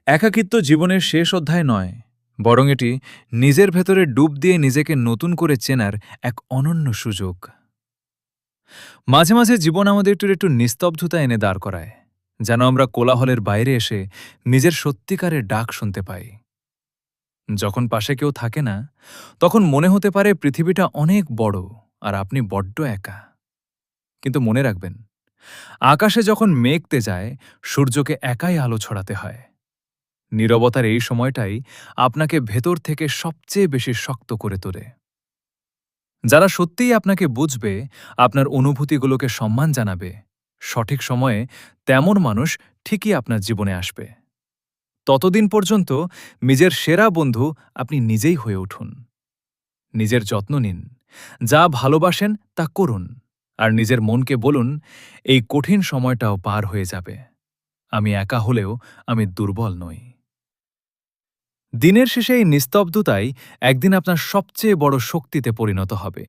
একাকিত্ব জীবনের শেষ অধ্যায় নয়, বরং এটি নিজের ভেতরে ডুব দিয়ে নিজেকে নতুন করে চেনার এক অনন্য সুযোগ। মাঝে মাঝে জীবন আমাদের একটু নিস্তব্ধতা এনে দাঁড় করায়, যেন আমরা কোলাহলের বাইরে এসে নিজের সত্যিকারের ডাক শুনতে পাই। যখন পাশে কেউ থাকে না, তখন মনে হতে পারে পৃথিবীটা অনেক বড় আর আপনি বড্ড একা। কিন্তু মনে রাখবেন, আকাশে যখন মেঘতে যায়, সূর্যকে একাই আলো ছড়াতে হয়। নীরবতার এই সময়টাই আপনাকে ভেতর থেকে সবচেয়ে বেশি শক্ত করে তোলে। যারা সত্যিই আপনাকে বুঝবে, আপনার অনুভূতিগুলোকে সম্মান জানাবে, সঠিক সময়ে তেমন মানুষ ঠিকই আপনার জীবনে আসবে। ততদিন পর্যন্ত নিজের সেরা বন্ধু আপনি নিজেই হয়ে উঠুন। নিজের যত্ন নিন, যা ভালোবাসেন তা করুন, আর নিজের মনকে বলুন, এই কঠিন সময়টাও পার হয়ে যাবে। আমি একা হলেও আমি দুর্বল নই। দিনের শেষে এই নিস্তব্ধতাই একদিন আপনার সবচেয়ে বড় শক্তিতে পরিণত হবে।